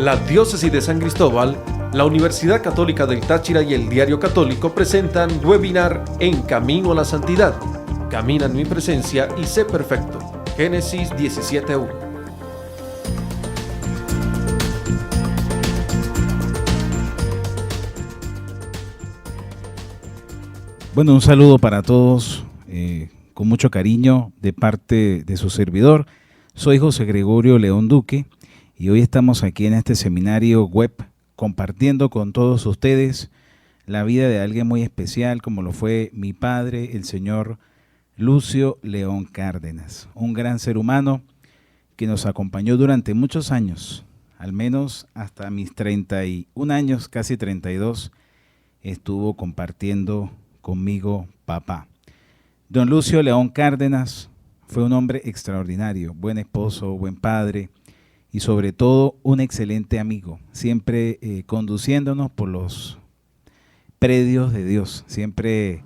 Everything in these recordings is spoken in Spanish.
La Diócesis de San Cristóbal, la Universidad Católica del Táchira y el Diario Católico presentan webinar En Camino a la Santidad. Camina en mi presencia y sé perfecto. Génesis 17:1. Bueno, un saludo para todos, con mucho cariño de parte de su servidor. Soy José Gregorio León Duque y hoy estamos aquí en este seminario web compartiendo con todos ustedes la vida de alguien muy especial como lo fue mi padre, el señor Lucio León Cárdenas, un gran ser humano que nos acompañó durante muchos años, al menos hasta mis 31 años, casi 32, estuvo compartiendo conmigo papá. Don Lucio León Cárdenas fue un hombre extraordinario, buen esposo, buen padre y sobre todo un excelente amigo, siempre conduciéndonos por los predios de Dios. Siempre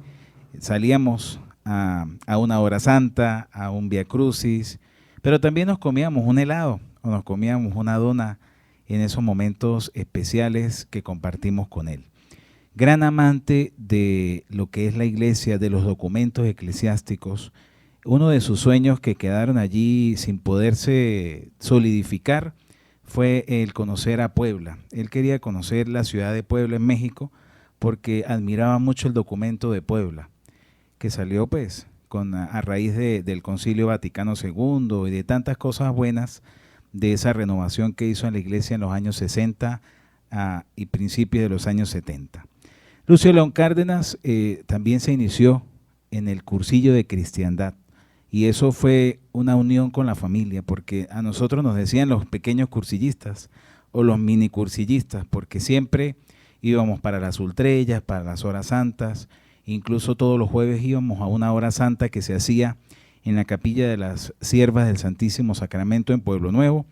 salíamos a una hora santa, a un Vía Crucis, pero también nos comíamos un helado o nos comíamos una dona en esos momentos especiales que compartimos con él. Gran amante de lo que es la iglesia, de los documentos eclesiásticos. Uno de sus sueños que quedaron allí sin poderse solidificar fue el conocer a Puebla. Él quería conocer la ciudad de Puebla en México porque admiraba mucho el documento de Puebla, que salió pues a raíz del Concilio Vaticano II y de tantas cosas buenas de esa renovación que hizo en la iglesia en los años 60 y principios de los años 70. Lucio León Cárdenas también se inició en el cursillo de cristiandad y eso fue una unión con la familia porque a nosotros nos decían los pequeños cursillistas o los mini cursillistas porque siempre íbamos para las ultrellas, para las horas santas, incluso todos los jueves íbamos a una hora santa que se hacía en la capilla de las Siervas del Santísimo Sacramento en Pueblo Nuevo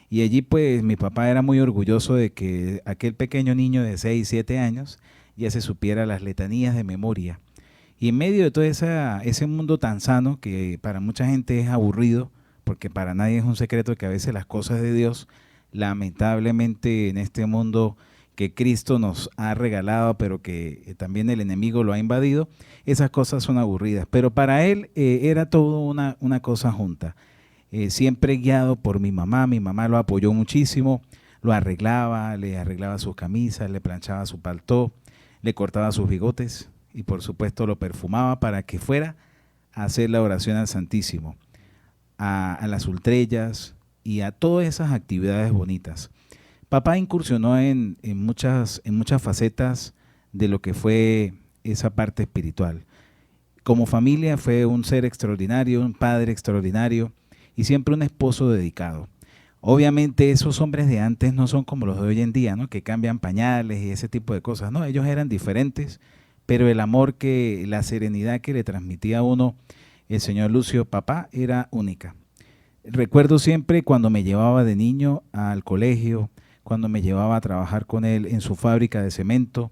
y allí pues mi papá era muy orgulloso de que aquel pequeño niño de 6, 7 años ya se supiera las letanías de memoria. Y en medio de todo ese mundo tan sano que para mucha gente es aburrido, porque para nadie es un secreto que a veces las cosas de Dios, lamentablemente en este mundo que Cristo nos ha regalado, pero que también el enemigo lo ha invadido, esas cosas son aburridas. Pero para él era todo una cosa junta. Siempre guiado por mi mamá lo apoyó muchísimo, lo arreglaba, le arreglaba sus camisas, le planchaba su paltó, le cortaba sus bigotes y por supuesto lo perfumaba para que fuera a hacer la oración al Santísimo, a las ultrellas y a todas esas actividades bonitas. Papá incursionó en muchas facetas de lo que fue esa parte espiritual. Como familia fue un ser extraordinario, un padre extraordinario y siempre un esposo dedicado. Obviamente esos hombres de antes no son como los de hoy en día, ¿no? Que cambian pañales y ese tipo de cosas, ¿no? Ellos eran diferentes, pero el amor la serenidad que le transmitía a uno el señor Lucio, papá, era única. Recuerdo siempre cuando me llevaba de niño al colegio, cuando me llevaba a trabajar con él en su fábrica de cemento,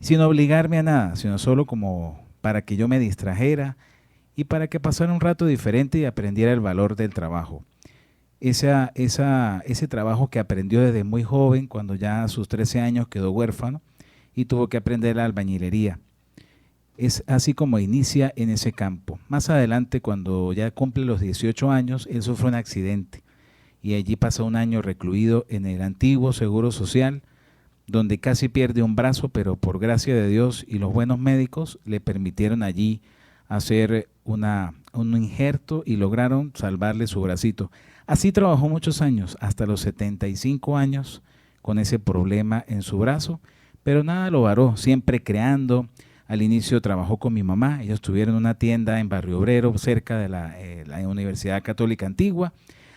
sin obligarme a nada, sino solo como para que yo me distrajera y para que pasara un rato diferente y aprendiera el valor del trabajo. Ese trabajo que aprendió desde muy joven, cuando ya a sus 13 años quedó huérfano y tuvo que aprender la albañilería. Es así como inicia en ese campo. Más adelante, cuando ya cumple los 18 años, él sufre un accidente y allí pasa un año recluido en el antiguo Seguro Social, donde casi pierde un brazo, pero por gracia de Dios y los buenos médicos le permitieron allí hacer un injerto y lograron salvarle su bracito. Así trabajó muchos años, hasta los 75 años, con ese problema en su brazo, pero nada lo varó, siempre creando. Al inicio trabajó con mi mamá, ellos tuvieron una tienda en Barrio Obrero, cerca de la Universidad Católica Antigua.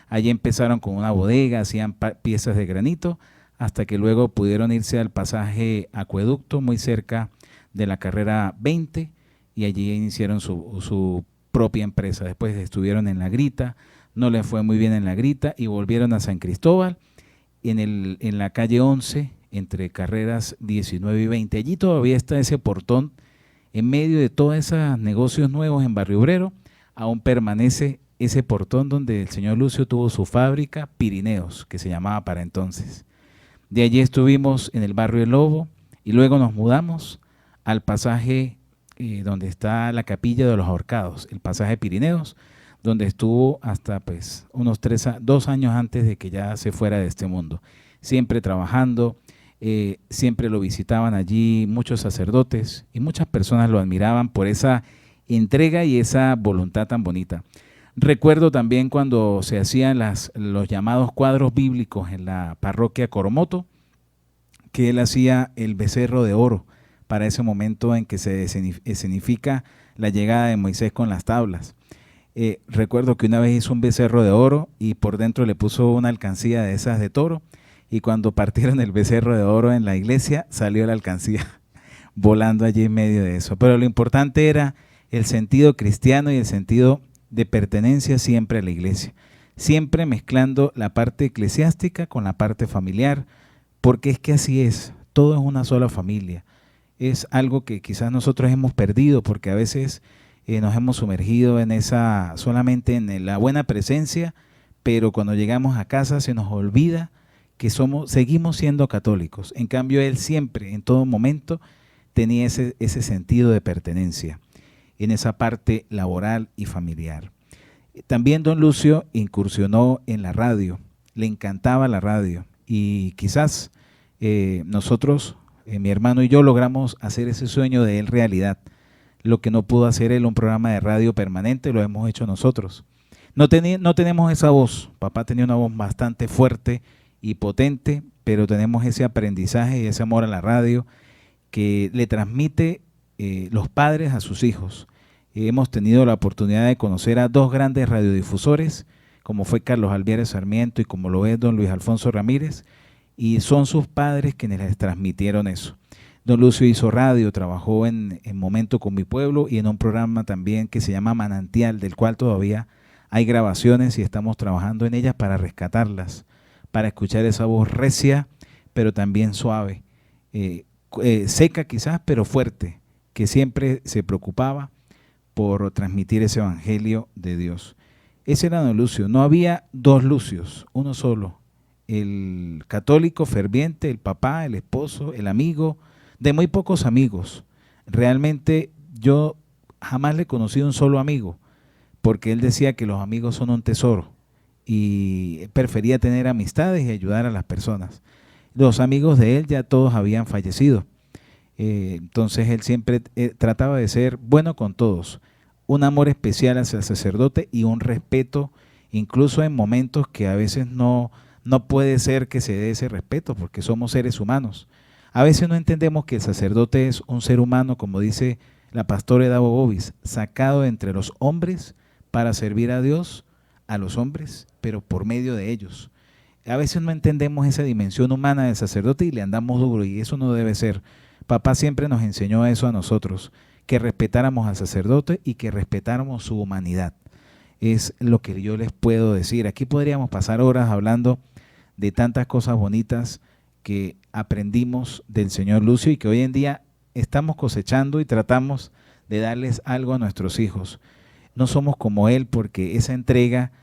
Allí empezaron con una bodega, hacían piezas de granito, hasta que luego pudieron irse al pasaje Acueducto, muy cerca de la carrera 20, y allí iniciaron su propia empresa. Después estuvieron en La Grita, no les fue muy bien en La Grita y volvieron a San Cristóbal, en la calle 11, entre carreras 19 y 20. Allí todavía está ese portón, en medio de todos esos negocios nuevos en Barrio Obrero, aún permanece ese portón donde el señor Lucio tuvo su fábrica Pirineos, que se llamaba para entonces. De allí estuvimos en el barrio El Lobo y luego nos mudamos al pasaje donde está la capilla de los ahorcados, el pasaje Pirineos, donde estuvo hasta pues unos 2 años antes de que ya se fuera de este mundo. Siempre trabajando, siempre lo visitaban allí muchos sacerdotes y muchas personas lo admiraban por esa entrega y esa voluntad tan bonita. Recuerdo también cuando se hacían los llamados cuadros bíblicos en la parroquia Coromoto, que él hacía el becerro de oro para ese momento en que se escenifica la llegada de Moisés con las tablas. Recuerdo que una vez hizo un becerro de oro y por dentro le puso una alcancía de esas de toro, y cuando partieron el becerro de oro en la iglesia salió la alcancía volando allí en medio de eso. Pero lo importante era el sentido cristiano y el sentido de pertenencia siempre a la iglesia, siempre mezclando la parte eclesiástica con la parte familiar, porque es que así es, todo es una sola familia. Es algo que quizás nosotros hemos perdido porque a veces nos hemos sumergido en solamente en la buena presencia, pero cuando llegamos a casa se nos olvida que seguimos siendo católicos. En cambio, él siempre, en todo momento, tenía ese sentido de pertenencia en esa parte laboral y familiar. También don Lucio incursionó en la radio, le encantaba la radio y quizás nosotros, mi hermano y yo, logramos hacer ese sueño de él realidad. Lo que no pudo hacer él, un programa de radio permanente, lo hemos hecho nosotros. No tenemos esa voz, papá tenía una voz bastante fuerte y potente, pero tenemos ese aprendizaje y ese amor a la radio que le transmite los padres a sus hijos. Hemos tenido la oportunidad de conocer a 2 grandes radiodifusores, como fue Carlos Alviares Sarmiento y como lo es don Luis Alfonso Ramírez, y son sus padres quienes les transmitieron eso. Don Lucio hizo radio, trabajó en Momento con mi pueblo y en un programa también que se llama Manantial, del cual todavía hay grabaciones y estamos trabajando en ellas para rescatarlas, para escuchar esa voz recia, pero también suave, seca quizás, pero fuerte, que siempre se preocupaba por transmitir ese evangelio de Dios. Ese era don Lucio. No había 2 Lucios, uno solo. El católico ferviente, el papá, el esposo, el amigo, de muy pocos amigos. Realmente yo jamás le he conocido un solo amigo, porque él decía que los amigos son un tesoro y prefería tener amistades y ayudar a las personas. Los amigos de él ya todos habían fallecido. Entonces él siempre trataba de ser bueno con todos, un amor especial hacia el sacerdote y un respeto, incluso en momentos que a veces no puede ser que se dé ese respeto porque somos seres humanos. A veces no entendemos que el sacerdote es un ser humano, como dice la pastora Edavo Bobis, sacado de entre los hombres para servir a Dios, a los hombres, pero por medio de ellos. A veces no entendemos esa dimensión humana del sacerdote y le andamos duro, y eso no debe ser. Papá siempre nos enseñó eso a nosotros, que respetáramos al sacerdote y que respetáramos su humanidad. Es lo que yo les puedo decir. Aquí podríamos pasar horas hablando de tantas cosas bonitas que aprendimos del señor Lucio y que hoy en día estamos cosechando y tratamos de darles algo a nuestros hijos. No somos como él porque esa entrega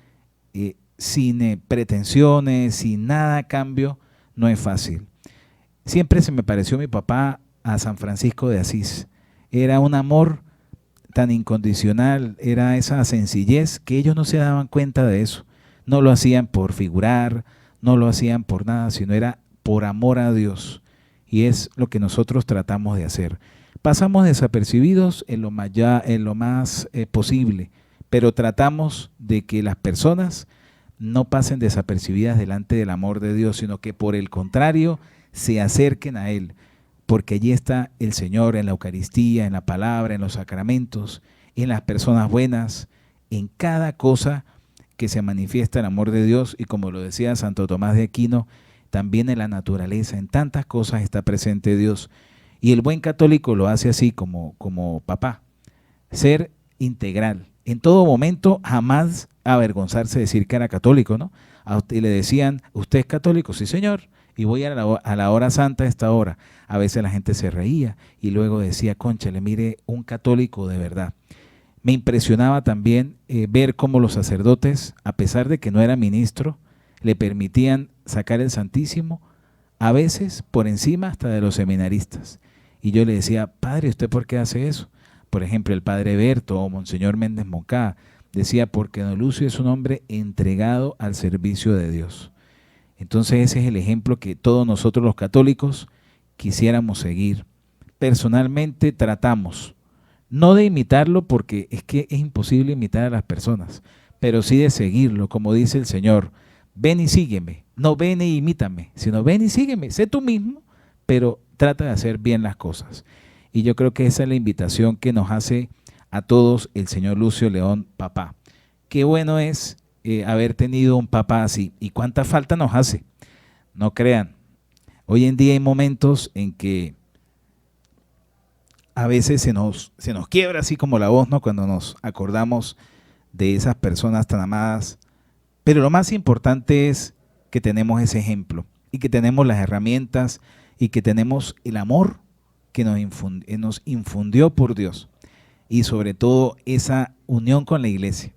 sin pretensiones, sin nada a cambio, no es fácil. Siempre se me pareció mi papá a San Francisco de Asís. Era un amor tan incondicional, era esa sencillez que ellos no se daban cuenta de eso. No lo hacían por figurar, no lo hacían por nada, sino era por amor a Dios. Y es lo que nosotros tratamos de hacer. Pasamos desapercibidos en lo más posible, pero tratamos de que las personas no pasen desapercibidas delante del amor de Dios, sino que por el contrario se acerquen a Él, porque allí está el Señor en la Eucaristía, en la palabra, en los sacramentos, en las personas buenas, en cada cosa que se manifiesta el amor de Dios, y como lo decía Santo Tomás de Aquino, también en la naturaleza, en tantas cosas está presente Dios. Y el buen católico lo hace así como papá, ser integral. En todo momento, jamás avergonzarse de decir que era católico, ¿no? A usted le decían, ¿usted es católico? Sí, señor. Y voy a la hora santa a esta hora. A veces la gente se reía y luego decía, cónchale, mire, un católico de verdad. Me impresionaba también ver cómo los sacerdotes, a pesar de que no era ministro, le permitían sacar el Santísimo a veces por encima hasta de los seminaristas. Y yo le decía, padre, ¿usted por qué hace eso? Por ejemplo, el padre Berto o Monseñor Méndez Moncada decía, porque don Lucio es un hombre entregado al servicio de Dios. Entonces ese es el ejemplo que todos nosotros los católicos quisiéramos seguir. Personalmente tratamos, no de imitarlo porque es que es imposible imitar a las personas, pero sí de seguirlo, como dice el Señor, ven y sígueme, no ven y imítame, sino ven y sígueme, sé tú mismo, pero trata de hacer bien las cosas. Y yo creo que esa es la invitación que nos hace a todos el señor Lucio León, papá. Qué bueno es haber tenido un papá así, y cuánta falta nos hace, no crean. Hoy en día hay momentos en que a veces se nos quiebra así como la voz, ¿no? Cuando nos acordamos de esas personas tan amadas. Pero lo más importante es que tenemos ese ejemplo y que tenemos las herramientas y que tenemos el amor que nos infundió por Dios. Y sobre todo esa unión con la iglesia,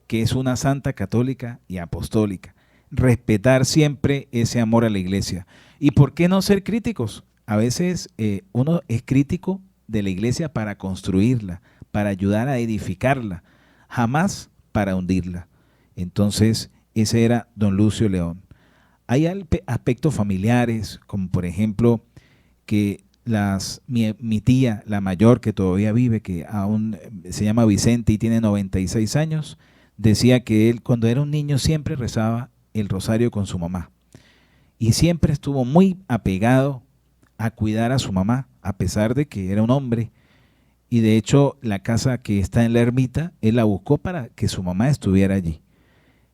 que es una santa católica y apostólica. Respetar siempre ese amor a la iglesia. ¿Y por qué no ser críticos? A veces uno es crítico de la iglesia para construirla, para ayudar a edificarla, jamás para hundirla. Entonces, ese era don Lucio León. Hay aspectos familiares, como por ejemplo, que mi tía, la mayor que todavía vive, que aún se llama Vicente y tiene 96 años, decía que él cuando era un niño siempre rezaba el rosario con su mamá. Y siempre estuvo muy apegado a cuidar a su mamá, a pesar de que era un hombre. Y de hecho, la casa que está en la ermita, él la buscó para que su mamá estuviera allí.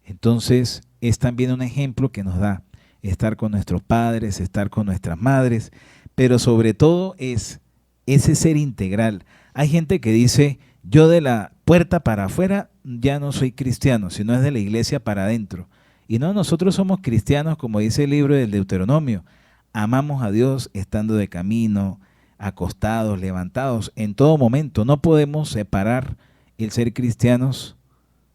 Entonces, es también un ejemplo que nos da estar con nuestros padres, estar con nuestras madres, pero sobre todo es ese ser integral. Hay gente que dice, yo de la puerta para afuera ya no soy cristiano, sino es de la iglesia para adentro. Y no, nosotros somos cristianos, como dice el libro del Deuteronomio. Amamos a Dios estando de camino, acostados, levantados, en todo momento. No podemos separar el ser cristianos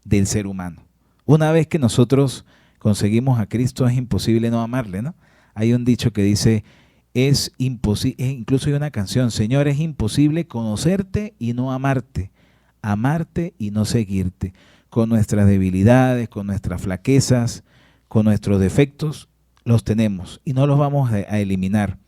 del ser humano. Una vez que nosotros conseguimos a Cristo, es imposible no amarle, ¿no? Hay un dicho que dice, es imposible, incluso hay una canción, Señor, es imposible conocerte y no amarte y no seguirte. Con nuestras debilidades, con nuestras flaquezas, con nuestros defectos, los tenemos y no los vamos a eliminar.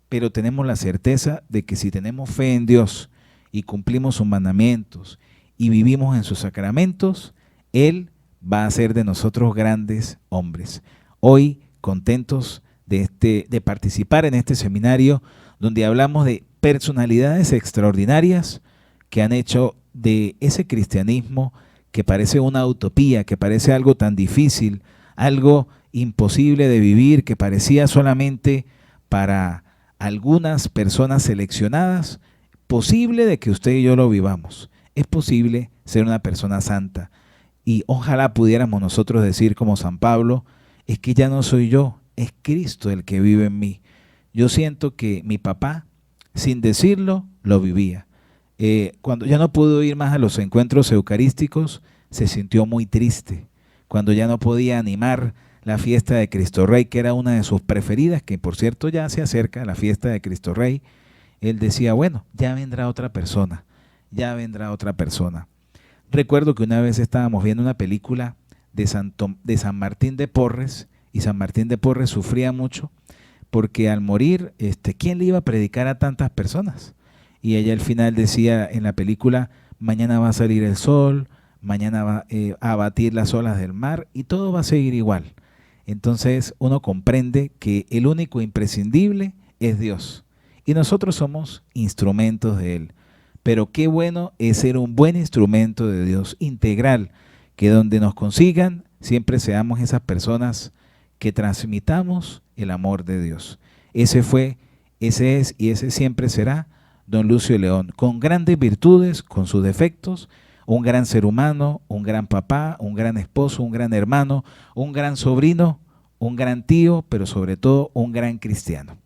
Pero tenemos la certeza de que si tenemos fe en Dios y cumplimos sus mandamientos y vivimos en sus sacramentos, Él va a hacer de nosotros grandes hombres. Hoy, contentos de participar en este seminario donde hablamos de personalidades extraordinarias que han hecho de ese cristianismo que parece una utopía, que parece algo tan difícil, algo imposible de vivir, que parecía solamente para algunas personas seleccionadas, posible de que usted y yo lo vivamos. Es posible ser una persona santa. Y ojalá pudiéramos nosotros decir como San Pablo, es que ya no soy yo, es Cristo el que vive en mí. Yo siento que mi papá, sin decirlo, lo vivía. Cuando ya no pudo ir más a los encuentros eucarísticos, se sintió muy triste. Cuando ya no podía animar la fiesta de Cristo Rey, que era una de sus preferidas, que por cierto ya se acerca la fiesta de Cristo Rey, él decía, bueno, ya vendrá otra persona, ya vendrá otra persona. Recuerdo que una vez estábamos viendo una película de San Martín de Porres, y San Martín de Porres sufría mucho, porque al morir, ¿quién le iba a predicar a tantas personas? Y ella al final decía en la película, mañana va a salir el sol, mañana va a batir las olas del mar y todo va a seguir igual. Entonces uno comprende que el único imprescindible es Dios y nosotros somos instrumentos de Él. Pero qué bueno es ser un buen instrumento de Dios, integral, que donde nos consigan siempre seamos esas personas que transmitamos el amor de Dios. Ese es y ese siempre será don Lucio León, con grandes virtudes, con sus defectos, un gran ser humano, un gran papá, un gran esposo, un gran hermano, un gran sobrino, un gran tío, pero sobre todo un gran cristiano.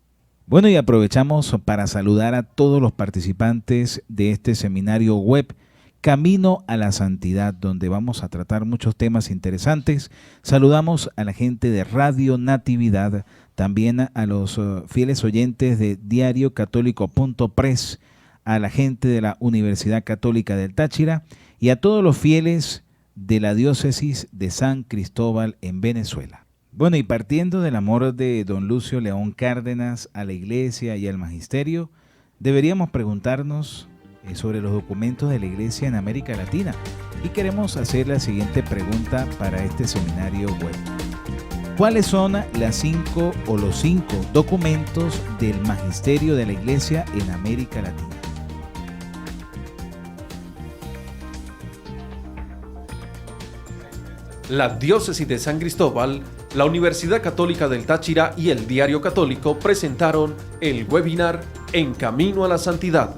Bueno, y aprovechamos para saludar a todos los participantes de este seminario web Camino a la Santidad, donde vamos a tratar muchos temas interesantes. Saludamos a la gente de Radio Natividad, también a los fieles oyentes de diariocatólico.press, a la gente de la Universidad Católica del Táchira y a todos los fieles de la diócesis de San Cristóbal en Venezuela. Bueno, y partiendo del amor de don Lucio León Cárdenas a la Iglesia y al Magisterio, deberíamos preguntarnos sobre los documentos de la Iglesia en América Latina, y queremos hacer la siguiente pregunta para este seminario web. ¿Cuáles son las 5 o los 5 documentos del Magisterio de la Iglesia en América Latina? La Diócesis de San Cristóbal, la Universidad Católica del Táchira y el Diario Católico presentaron el webinar En Camino a la Santidad.